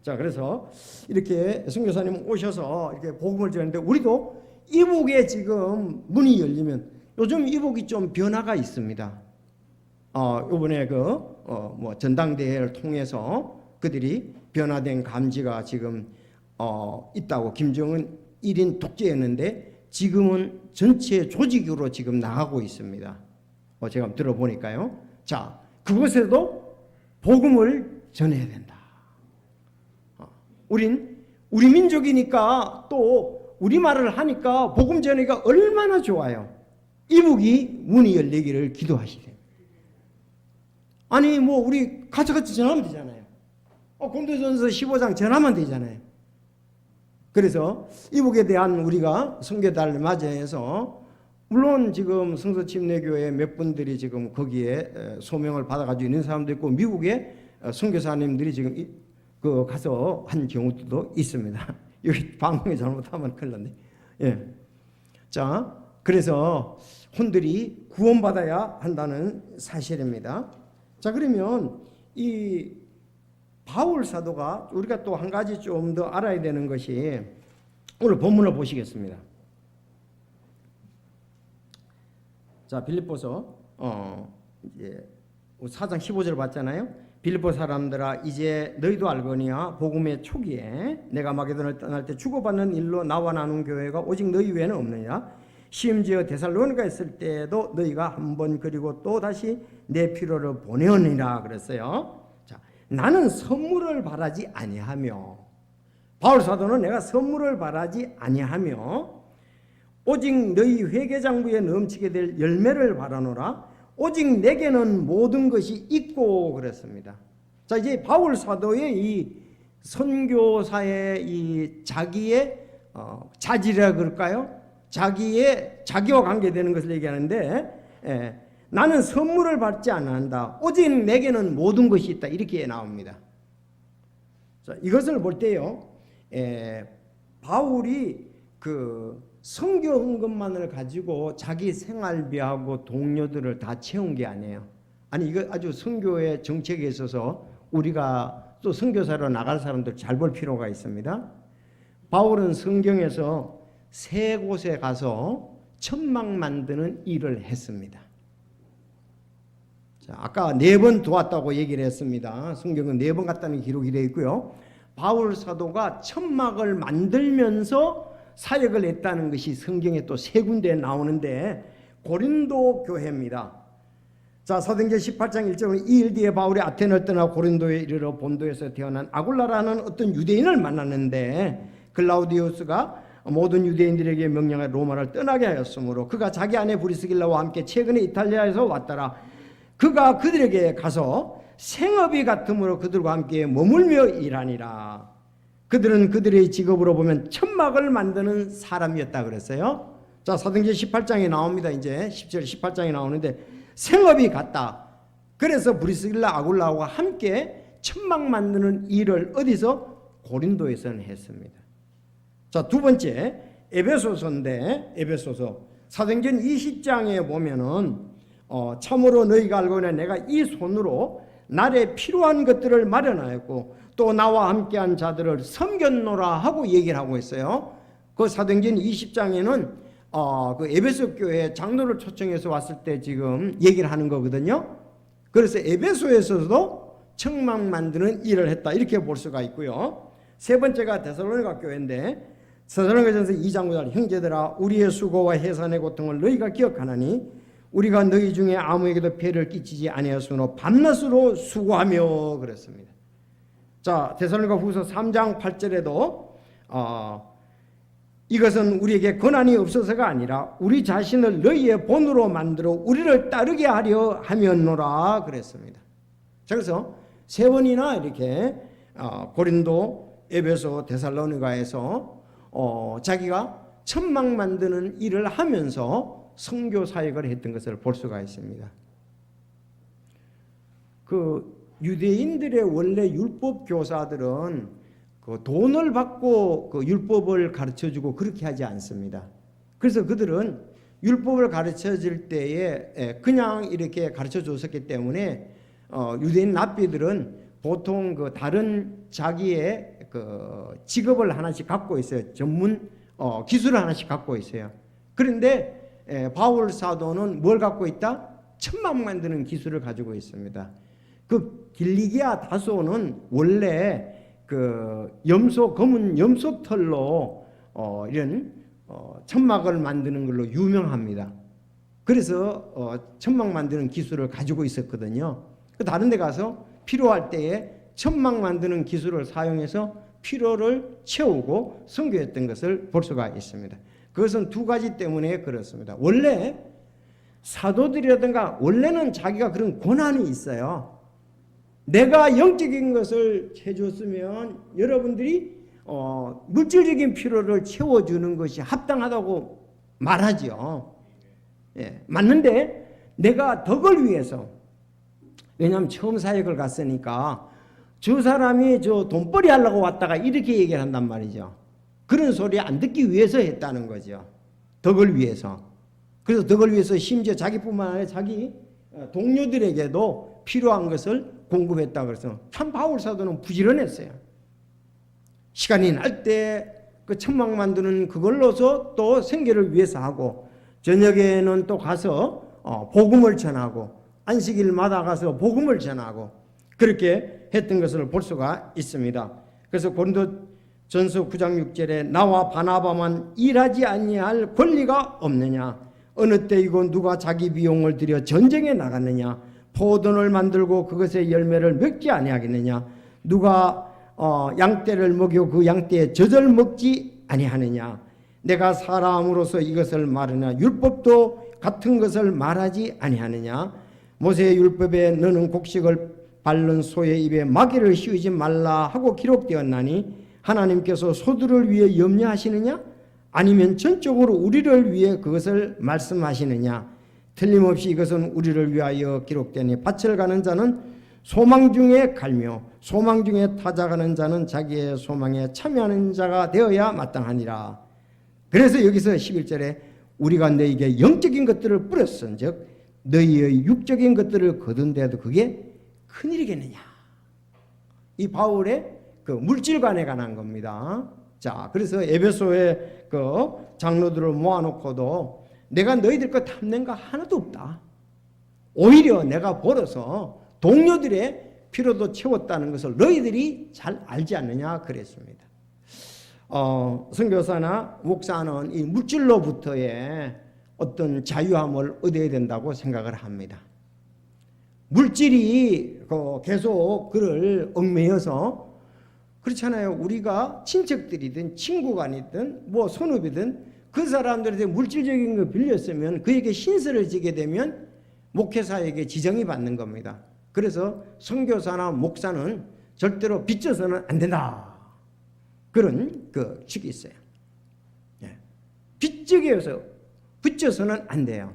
자, 그래서 이렇게 선교사님 오셔서 이렇게 복음을 전하는데, 우리도 이북에 지금 문이 열리면, 요즘 이북이 좀 변화가 있습니다. 이번에 전당대회를 통해서 그들이 변화된 감지가 지금 있다고. 김정은 1인 독재였는데 지금은 전체 조직으로 지금 나가고 있습니다. 제가 한번 들어보니까요. 자, 그곳에도 복음을 전해야 된다. 우리 민족이니까 또 우리말을 하니까 복음 전하기가 얼마나 좋아요. 이북이 문이 열리기를 기도하시세요. 아니 뭐 우리 가져가서 전하면 되잖아요. 고린도전서 15장 전하면 되잖아요. 그래서 이복에 대한 우리가 선교달을 맞이해서 물론 지금 성서침례교회 몇 분들이 지금 거기에 소명을 받아가지고 있는 사람도 있고 미국에 선교사님들이 지금 가서 한 경우도 있습니다. 여기 방송에 잘못하면 큰일 났네. 예. 자, 그래서 혼들이 구원받아야 한다는 사실입니다. 자, 그러면 이 바울 사도가 우리가 또 한 가지 좀 더 알아야 되는 것이 오늘 본문을 보시겠습니다. 자, 빌립보서 이제 4장 15절 봤잖아요. 빌립보 사람들아 이제 너희도 알거니와 복음의 초기에 내가 마게도냐를 떠날 때 주고받는 일로 나와 나눈 교회가 오직 너희 외에는 없느냐. 심지어 데살로니가에 있을 때에도 너희가 한 번 그리고 또 다시 내 필요를 보내오니라 그랬어요. 자, 나는 선물을 바라지 아니하며, 바울 사도는 내가 선물을 바라지 아니하며 오직 너희 회개장부에 넘치게 될 열매를 바라노라. 오직 내게는 모든 것이 있고 그랬습니다. 자, 이제 바울 사도의 이 선교사의 이 자기의 자질이라 그럴까요? 자기와 관계되는 것을 얘기하는데, 나는 선물을 받지 않는다. 오직 내게는 모든 것이 있다. 이렇게 나옵니다. 자, 이것을 볼 때요, 바울이 선교 헌금만을 가지고 자기 생활비하고 동료들을 다 채운 게 아니에요. 아니, 이거 아주 선교의 정책에 있어서 우리가 또 선교사로 나갈 사람들 잘 볼 필요가 있습니다. 바울은 성경에서 3곳에 가서 천막 만드는 일을 했습니다. 자, 아까 4번 도왔다고 얘기를 했습니다. 성경은 4번 갔다는 기록이 되어 있고요. 바울 사도가 천막을 만들면서 사역을 했다는 것이 성경에 또 3군데에 나오는데 고린도 교회입니다. 자, 사도행전 18장 1절은 이 일 뒤에 바울이 아테네를 떠나 고린도에 이르러 본도에서 태어난 아굴라라는 어떤 유대인을 만났는데 글라우디우스가 모든 유대인들에게 명령하여 로마를 떠나게 하였으므로 그가 자기 아내 브리스길라와 함께 최근에 이탈리아에서 왔더라. 그가 그들에게 가서 생업이 같으므로 그들과 함께 머물며 일하니라. 그들은 그들의 직업으로 보면 천막을 만드는 사람이었다 그랬어요. 자, 사도행전 18장에 나옵니다. 이제 10절 18장에 나오는데 생업이 같다. 그래서 브리스길라 아굴라와 함께 천막 만드는 일을 어디서? 고린도에서는 했습니다. 자, 두 번째 에베소서인데 에베소서 사도행전 20장에 보면은 참으로 너희가 알거니와 내가 이 손으로 날에 필요한 것들을 마련하였고 또 나와 함께한 자들을 섬겼노라 하고 얘기를 하고 있어요. 그 사도행전 20장에는 그 에베소 교회 장로를 초청해서 왔을 때 지금 얘기를 하는 거거든요. 그래서 에베소에서도 천막 만드는 일을 했다 이렇게 볼 수가 있고요. 세 번째가 데살로니가 교회인데 데살로니가전서 2장 9절 형제들아 우리의 수고와 해산의 고통을 너희가 기억하나니 우리가 너희 중에 아무에게도 폐를 끼치지 아니하였으므로 밤낮으로 수고하며 그랬습니다. 자, 데살로니가 후서 3장 8절에도 이것은 우리에게 권한이 없어서가 아니라 우리 자신을 너희의 본으로 만들어 우리를 따르게 하려 하면노라 그랬습니다. 자, 그래서 3번이나 이렇게 고린도, 에베소, 데살로니가에서 자기가 천막 만드는 일을 하면서 선교 사역을 했던 것을 볼 수가 있습니다. 유대인들의 원래 율법 교사들은 돈을 받고 율법을 가르쳐주고 그렇게 하지 않습니다. 그래서 그들은 율법을 가르쳐줄 때에 그냥 이렇게 가르쳐줬었기 때문에 유대인 랍비들은 보통 다른 자기의 직업을 하나씩 갖고 있어요. 전문 기술을 하나씩 갖고 있어요. 그런데 바울 사도는 뭘 갖고 있다? 천막 만드는 기술을 가지고 있습니다. 길리기아 다소는 원래 검은 염소 털로 이런 천막을 만드는 걸로 유명합니다. 그래서 천막 만드는 기술을 가지고 있었거든요. 다른 데 가서 필요할 때에 천막 만드는 기술을 사용해서 필요를 채우고 선교했던 것을 볼 수가 있습니다. 그것은 두 가지 때문에 그렇습니다. 원래 사도들이라든가 원래는 자기가 그런 권한이 있어요. 내가 영적인 것을 해줬으면 여러분들이 물질적인 필요를 채워주는 것이 합당하다고 말하죠. 예, 맞는데 내가 덕을 위해서, 왜냐하면 처음 사역을 갔으니까 저 사람이 저 돈벌이 하려고 왔다가 이렇게 얘기를 한단 말이죠. 그런 소리 안 듣기 위해서 했다는 거죠. 덕을 위해서. 그래서 덕을 위해서 심지어 자기뿐만 아니라 자기 동료들에게도 필요한 것을 공급했다 그래서 참 바울 사도는 부지런했어요. 시간이 날 때 그 천막 만드는 그걸로서 또 생계를 위해서 하고, 저녁에는 또 가서 복음을 전하고, 안식일마다 가서 복음을 전하고, 그렇게 했던 것을 볼 수가 있습니다. 그래서 고린도전서 9장 6절에 나와 바나바만 일하지 아니할 권리가 없느냐, 어느 때이고 누가 자기 비용을 들여 전쟁에 나갔느냐, 포도를 만들고 그것의 열매를 먹지 아니하겠느냐, 누가 양떼를 먹여 그 양떼의 젖을 먹지 아니하느냐, 내가 사람으로서 이것을 말하냐, 율법도 같은 것을 말하지 아니하느냐, 모세의 율법에 너는 곡식을 밟는 소의 입에 마귀를 씌우지 말라 하고 기록되었나니 하나님께서 소들을 위해 염려하시느냐, 아니면 전적으로 우리를 위해 그것을 말씀하시느냐, 틀림없이 이것은 우리를 위하여 기록되니 밭을 가는 자는 소망 중에 갈며 소망 중에 타작하는 자는 자기의 소망에 참여하는 자가 되어야 마땅하니라. 그래서 여기서 11절에 우리가 너희에게 영적인 것들을 뿌렸은즉 너희의 육적인 것들을 거둔 데도 그게 큰일이겠느냐. 이 바울의 그 물질관에 관한 겁니다. 자, 그래서 에베소의 그 장로들을 모아놓고도 내가 너희들 거 탐낸 거 하나도 없다. 오히려 내가 벌어서 동료들의 필요도 채웠다는 것을 너희들이 잘 알지 않느냐 그랬습니다. 선교사나 목사는 이 물질로부터의 어떤 자유함을 얻어야 된다고 생각을 합니다. 물질이 계속 그를 얽매여서, 그렇잖아요. 우리가 친척들이든 친구간이든 뭐 선후배든 그 사람들한테 물질적인 걸 빌렸으면 그에게 신세를 지게 되면 목회사에게 지정이 받는 겁니다. 그래서 선교사나 목사는 절대로 빚져서는 안 된다. 그런 그 축이 있어요. 빚지게여서 빚져서는 안 돼요.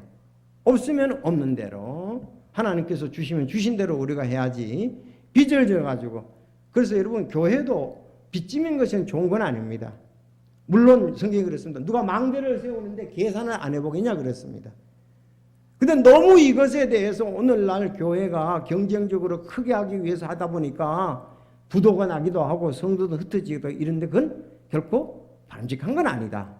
없으면 없는 대로, 하나님께서 주시면 주신 대로 우리가 해야지 빚을 져가지고. 그래서 여러분, 교회도 빚지는 것은 좋은 건 아닙니다. 물론 성경이 그랬습니다. 누가 망대를 세우는데 계산을 안 해보겠냐 그랬습니다. 근데 너무 이것에 대해서 오늘날 교회가 경쟁적으로 크게 하기 위해서 하다 보니까 부도가 나기도 하고 성도도 흩어지기도 하고 이런데 그건 결코 바람직한 건 아니다.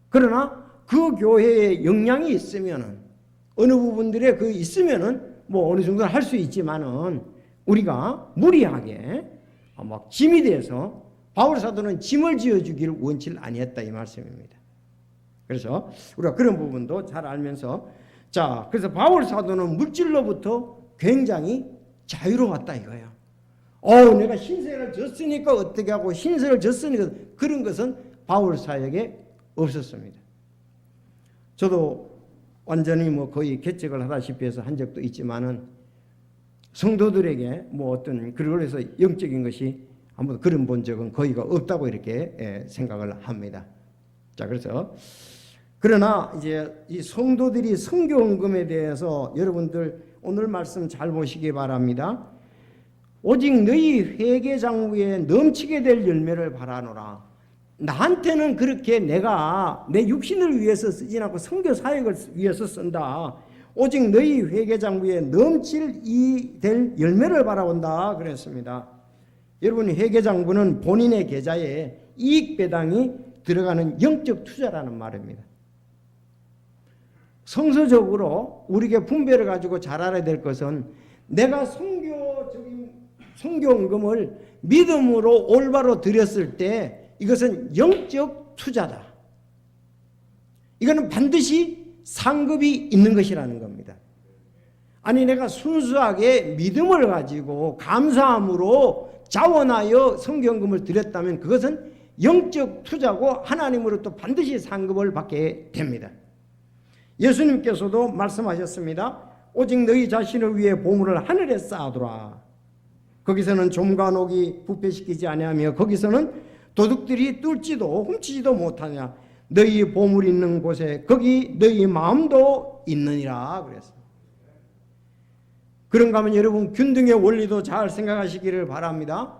그러나 그 교회에 역량이 있으면은, 어느 부분들에 그 있으면은 뭐 어느 정도 할 수 있지만은 우리가 무리하게 막 짐이 돼서, 바울 사도는 짐을 지어주기를 원치 아니했다 이 말씀입니다. 그래서 우리가 그런 부분도 잘 알면서, 자, 그래서 바울 사도는 물질로부터 굉장히 자유로웠다 이거예요. 내가 신세를 졌으니까 어떻게 하고 신세를 졌으니까, 그런 것은 바울 사역에 없었습니다. 저도 완전히 뭐 거의 개척을 하다시피 해서 한 적도 있지만은 성도들에게 뭐 어떤 그걸 해서 영적인 것이 한번 그런 본 적은 거의가 없다고 이렇게 생각을 합니다. 자, 그래서 그러나 이제 이 성도들이 선교헌금에 대해서 여러분들 오늘 말씀 잘 보시기 바랍니다. 오직 너희 회개장부에 넘치게 될 열매를 바라노라. 나한테는 그렇게 내가 내 육신을 위해서 쓰지 않고 선교 사역을 위해서 쓴다. 오직 너희 회개장부에 넘칠 될 열매를 바라본다 그랬습니다. 여러분, 회개장부는 본인의 계좌에 이익 배당이 들어가는 영적 투자라는 말입니다. 성서적으로 우리에게 분배를 가지고 잘 알아야 될 것은, 내가 선교헌금을 믿음으로 올바로 드렸을 때 이것은 영적 투자다. 이거는 반드시 상급이 있는 것이라는 겁니다. 아니, 내가 순수하게 믿음을 가지고 감사함으로 자원하여 선교헌금을 드렸다면 그것은 영적 투자고 하나님으로부터 반드시 상급을 받게 됩니다. 예수님께서도 말씀하셨습니다. 오직 너희 자신을 위해 보물을 하늘에 쌓아두라. 거기서는 좀과 녹이 부패시키지 아니하며 거기서는 도둑들이 뚫지도 훔치지도 못하냐. 너희 보물 있는 곳에 거기 너희 마음도 있느니라 그랬어요. 그런가 하면 여러분 균등의 원리도 잘 생각하시기를 바랍니다.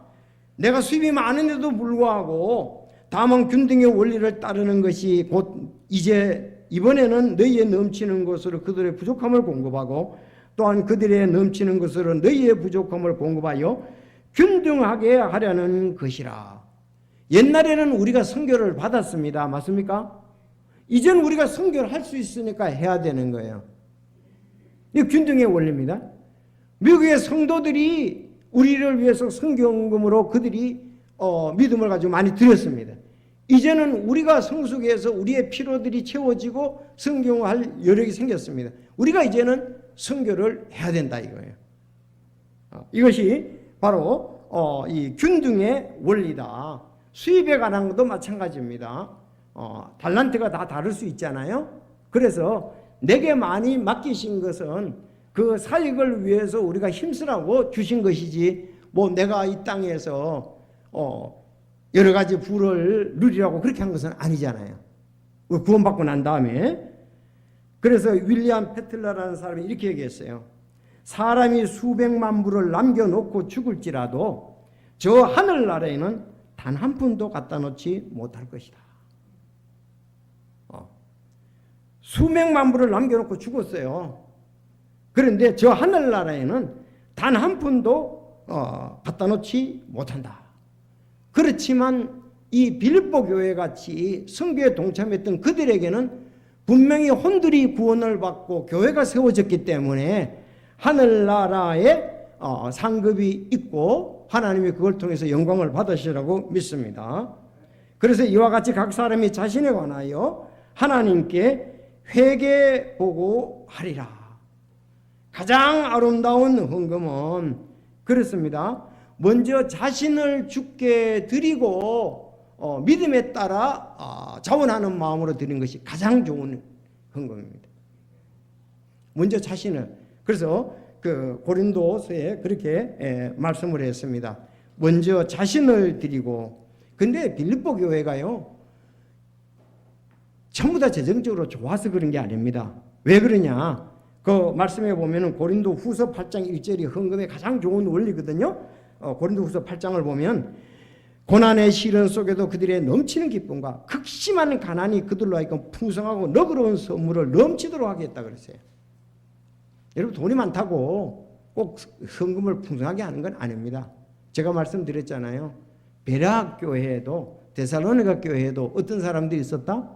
내가 수입이 많은데도 불구하고 다만 균등의 원리를 따르는 것이 곧 이제 이번에는 너희의 넘치는 것으로 그들의 부족함을 공급하고 또한 그들의 넘치는 것으로 너희의 부족함을 공급하여 균등하게 하려는 것이라. 옛날에는 우리가 선교를 받았습니다. 맞습니까? 이제는 우리가 선교를 할 수 있으니까 해야 되는 거예요. 이 균등의 원리입니다. 미국의 성도들이 우리를 위해서 선교금으로 그들이 믿음을 가지고 많이 드렸습니다. 이제는 우리가 성숙해서 우리의 필요들이 채워지고 선교할 여력이 생겼습니다. 우리가 이제는 선교를 해야 된다 이거예요. 이것이 바로 이 균등의 원리다. 수입에 관한 것도 마찬가지입니다. 달란트가 다 다를 수 있잖아요. 그래서 내게 많이 맡기신 것은 그 사역을 위해서 우리가 힘쓰라고 주신 것이지 뭐 내가 이 땅에서 여러 가지 부를 누리라고 그렇게 한 것은 아니잖아요. 구원받고 난 다음에. 그래서 윌리엄 패틀러라는 사람이 이렇게 얘기했어요. 사람이 수백만 부를 남겨놓고 죽을지라도 저 하늘나라에는 단 한 푼도 갖다 놓지 못할 것이다. 수백만 부를 남겨놓고 죽었어요. 그런데 저 하늘나라에는 단 한 푼도 갖다 놓지 못한다. 그렇지만 이 빌립보 교회 같이 선교에 동참했던 그들에게는 분명히 혼들이 구원을 받고 교회가 세워졌기 때문에 하늘나라에 상급이 있고 하나님이 그걸 통해서 영광을 받으시라고 믿습니다. 그래서 이와 같이 각 사람이 자신에 관하여 하나님께 회개보고 하리라. 가장 아름다운 헌금은 그렇습니다. 먼저 자신을 주께 드리고 믿음에 따라 자원하는 마음으로 드리는 것이 가장 좋은 헌금입니다. 먼저 자신을. 그래서 그 고린도서에 그렇게 말씀을 했습니다. 먼저 자신을 드리고. 근데 빌립보 교회가요 전부 다 재정적으로 좋아서 그런 게 아닙니다. 왜 그러냐? 그 말씀에 보면은 고린도 후서 8장 1절이 헌금의 가장 좋은 원리거든요. 고린도 후서 8장을 보면 고난의 시련 속에도 그들의 넘치는 기쁨과 극심한 가난이 그들로 하여금 풍성하고 너그러운 선물을 넘치도록 하겠다 그랬어요. 여러분 돈이 많다고 꼭 헌금을 풍성하게 하는 건 아닙니다. 제가 말씀드렸잖아요. 베레아 교회에도 데살로니가 교회에도 어떤 사람들이 있었다?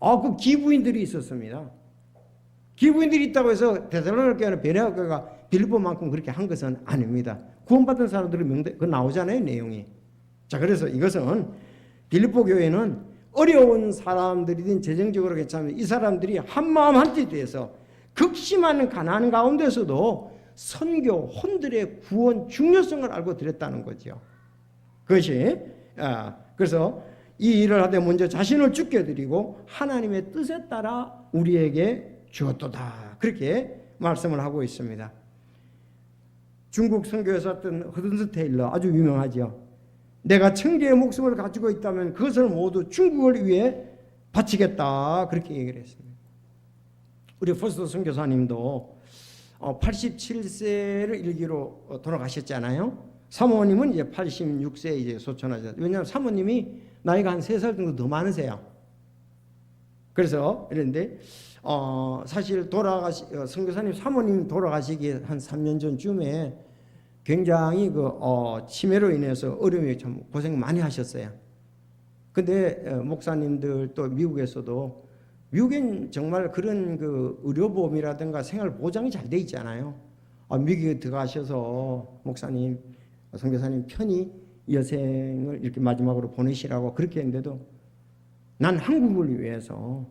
그 기부인들이 있었습니다. 기부인들이 있다고 해서 데살로니가 교회나 베레아 교회가 빌립보만큼 그렇게 한 것은 아닙니다. 구원받은 사람들의 명단 그 나오잖아요 내용이. 자 그래서 이것은 빌립보 교회는 어려운 사람들이든 재정적으로 괜찮으면 이 사람들이 한마음 한뜻 돼서 극심한 가난 가운데서도 선교 혼들의 구원 중요성을 알고 드렸다는 거죠. 그것이 그래서 이 일을 하되 먼저 자신을 주께 드리고 하나님의 뜻에 따라 우리에게 주었도다. 그렇게 말씀을 하고 있습니다. 중국 선교에서 왔던 허든스 테일러 아주 유명하죠. 내가 1000개의 목숨을 가지고 있다면 그것을 모두 중국을 위해 바치겠다. 그렇게 얘기를 했습니다. 우리 포스터 선교사님도 87세를 일기로 돌아가셨잖아요. 사모님은 이제 86세 이제 소천하셨어요. 왜냐하면 사모님이 나이가 한 3살 정도 더 많으세요. 그래서 이런데 사실 선교사님 사모님 돌아가시기 한 3년 전쯤에 굉장히 치매로 인해서 어려움이 참 고생 많이 하셨어요. 근데 목사님들 또 미국에서도 미국엔 정말 그런 그 의료보험이라든가 생활 보장이 잘 돼 있잖아요. 미국에 들어가셔서 목사님, 선교사님 편히 여생을 이렇게 마지막으로 보내시라고 그렇게 했는데도 난 한국을 위해서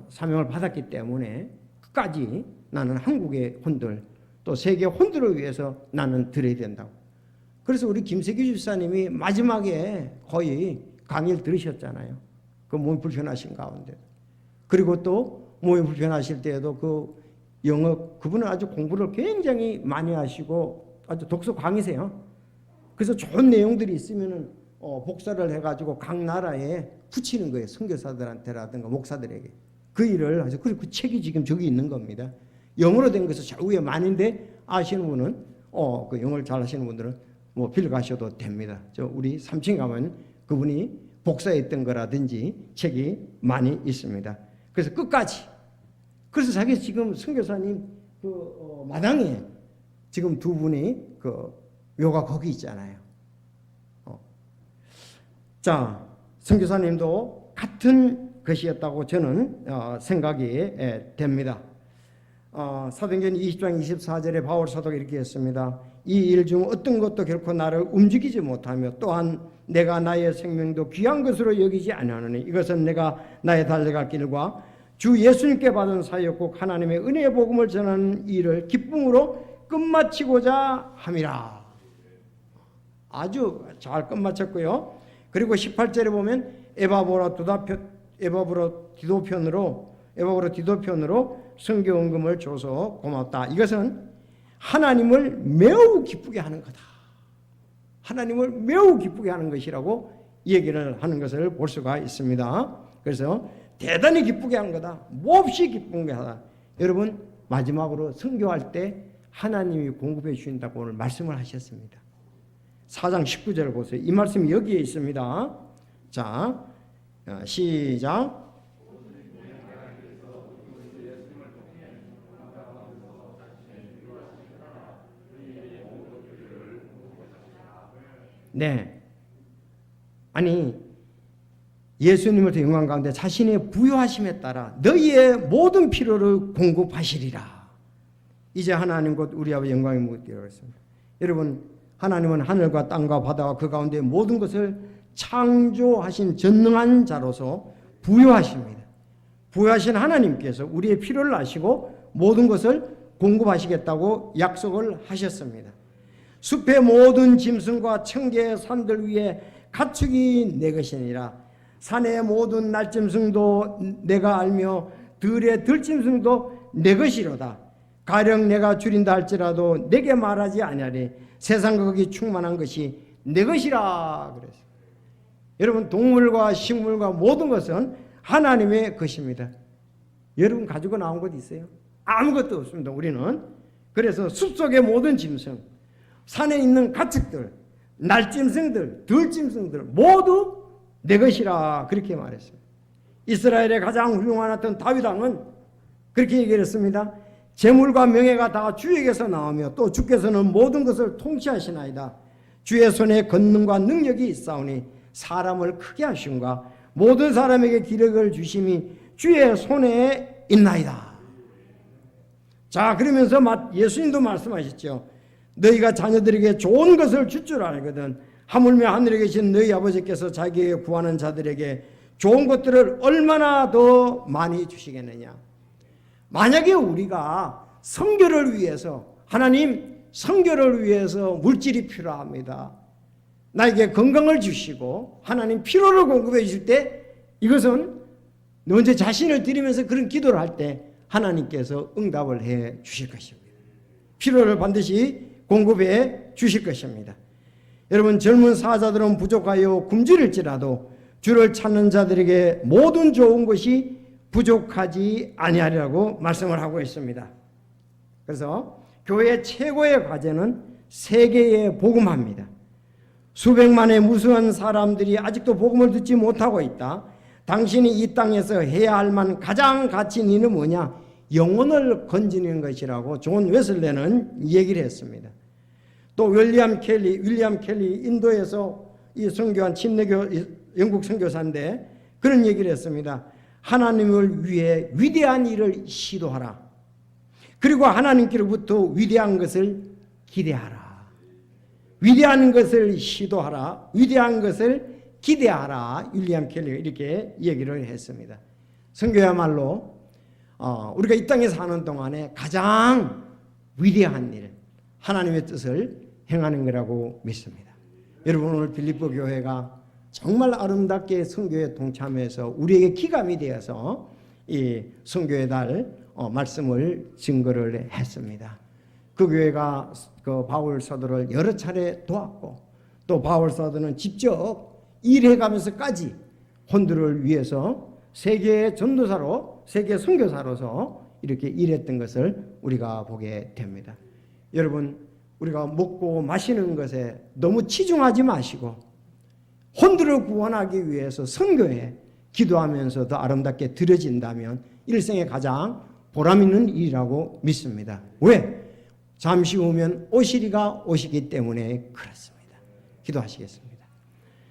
사명을 받았기 때문에 끝까지 나는 한국의 혼들 또 세계 혼들을 위해서 나는 드려야 된다고. 그래서 우리 김세기 집사님이 마지막에 거의 강의를 들으셨잖아요. 그 몸이 불편하신 가운데. 그리고 또 몸이 불편하실 때에도 그 영어 그분은 아주 공부를 굉장히 많이 하시고 아주 독서 광이세요. 그래서 좋은 내용들이 있으면은 복사를 해가지고 각 나라에 붙이는 거예요. 선교사들한테라든가 목사들에게 그 일을 하죠. 그리고 그 책이 지금 저기 있는 겁니다. 영어로 된 것은 저 위에 많은데 아시는 분은 그 영어를 잘하시는 분들은 뭐 빌려가셔도 됩니다. 저 우리 3층 가면 그분이 복사했던 거라든지 책이 많이 있습니다. 그래서 끝까지. 그래서 자기 지금 선교사님 그 마당에 지금 두 분이 그 묘가 거기 있잖아요. 자, 선교사님도 같은 것이었다고 저는 생각이 됩니다. 사도행전 20장 24절에 바울 사도가 이렇게 했습니다. 이 일 중 어떤 것도 결코 나를 움직이지 못하며 또한 내가 나의 생명도 귀한 것으로 여기지 아니하노니 이것은 내가 나의 달려갈 길과 주 예수님께 받은 사역고 하나님의 은혜의 복음을 전하는 일을 기쁨으로 끝마치고자 함이라. 아주 잘 끝마쳤고요. 그리고 18절에 보면 에바브로 디도편으로 선교 헌금을 줘서 고맙다. 이것은 하나님을 매우 기쁘게 하는 거다. 하나님을 매우 기쁘게 하는 것이라고 얘기를 하는 것을 볼 수가 있습니다. 그래서 대단히 기쁘게 한 거다. 몹시 기쁜 게 하다. 여러분 마지막으로 선교할 때 하나님이 공급해 주신다고 오늘 말씀을 하셨습니다. 4장 19절을 보세요. 이 말씀이 여기에 있습니다. 자, 시작. 네. 아니 예수님을 영광 가운데 자신의 부요하심에 따라 너희의 모든 필요를 공급하시리라. 이제 하나님 곧 우리 아버지 영광의 무엇이라고 했습니다. 여러분 하나님은 하늘과 땅과 바다와 그 가운데 모든 것을 창조하신 전능한 자로서 부요하십니다. 부요하신 하나님께서 우리의 필요를 아시고 모든 것을 공급하시겠다고 약속을 하셨습니다. 숲의 모든 짐승과 청계의 산들 위에 가축이 내 것이니라. 산의 모든 날짐승도 내가 알며 들의 들짐승도 내 것이로다. 가령 내가 줄인다 할지라도 내게 말하지 아니하리. 세상 거기 충만한 것이 내 것이라 그랬어요. 여러분 동물과 식물과 모든 것은 하나님의 것입니다. 여러분 가지고 나온 것 있어요? 아무것도 없습니다. 우리는. 그래서 숲속의 모든 짐승, 산에 있는 가축들, 날짐승들, 들짐승들 모두 내 것이라 그렇게 말했습니다. 이스라엘의 가장 훌륭한 다윗 왕은 그렇게 얘기를 했습니다. 재물과 명예가 다 주에게서 나오며 또 주께서는 모든 것을 통치하시나이다. 주의 손에 권능과 능력이 있사오니 사람을 크게 하심과 모든 사람에게 기력을 주심이 주의 손에 있나이다. 자, 그러면서 예수님도 말씀하셨죠. 너희가 자녀들에게 좋은 것을 줄 줄 알거든 하물며 하늘에 계신 너희 아버지께서 자기에게 구하는 자들에게 좋은 것들을 얼마나 더 많이 주시겠느냐. 만약에 우리가 선교를 위해서 하나님 선교를 위해서 물질이 필요합니다. 나에게 건강을 주시고 하나님 필요를 공급해 주실 때 이것은 먼저 자신을 드리면서 그런 기도를 할 때 하나님께서 응답을 해 주실 것입니다. 필요를 반드시 공급해 주실 것입니다. 여러분 젊은 사자들은 부족하여 굶주릴지라도 주를 찾는 자들에게 모든 좋은 것이 부족하지 아니하리라고 말씀을 하고 있습니다. 그래서 교회의 최고의 과제는 세계에 복음합니다. 수백만의 무수한 사람들이 아직도 복음을 듣지 못하고 있다. 당신이 이 땅에서 해야 할 만 가장 가치 있는 일은 뭐냐? 영혼을 건지는 것이라고 존 웨슬레는 얘기를 했습니다. 또 윌리엄 켈리 인도에서 이 선교한 침례교 영국 선교사인데 그런 얘기를 했습니다. 하나님을 위해 위대한 일을 시도하라. 그리고 하나님께로부터 위대한 것을 기대하라. 위대한 것을 시도하라. 위대한 것을 기대하라. 윌리엄 켈리가 이렇게 얘기를 했습니다. 선교야말로 우리가 이 땅에 사는 동안에 가장 위대한 일, 하나님의 뜻을 행하는 거라고 믿습니다. 여러분 오늘 빌립보 교회가 정말 아름답게 선교에 동참해서 우리에게 기감이 되어서 이 선교의 달 말씀을 증거를 했습니다. 그 교회가 그 바울 사도를 여러 차례 도왔고 또 바울 사도는 직접 일해가면서까지 혼들을 위해서 세계 전도사로 세계 선교사로서 이렇게 일했던 것을 우리가 보게 됩니다. 여러분, 우리가 먹고 마시는 것에 너무 치중하지 마시고 혼들을 구원하기 위해서 선교에 기도하면서 더 아름답게 드려진다면 일생에 가장 보람 있는 일이라고 믿습니다. 왜? 잠시 후면 오시리가 오시기 때문에 그렇습니다. 기도하시겠습니다.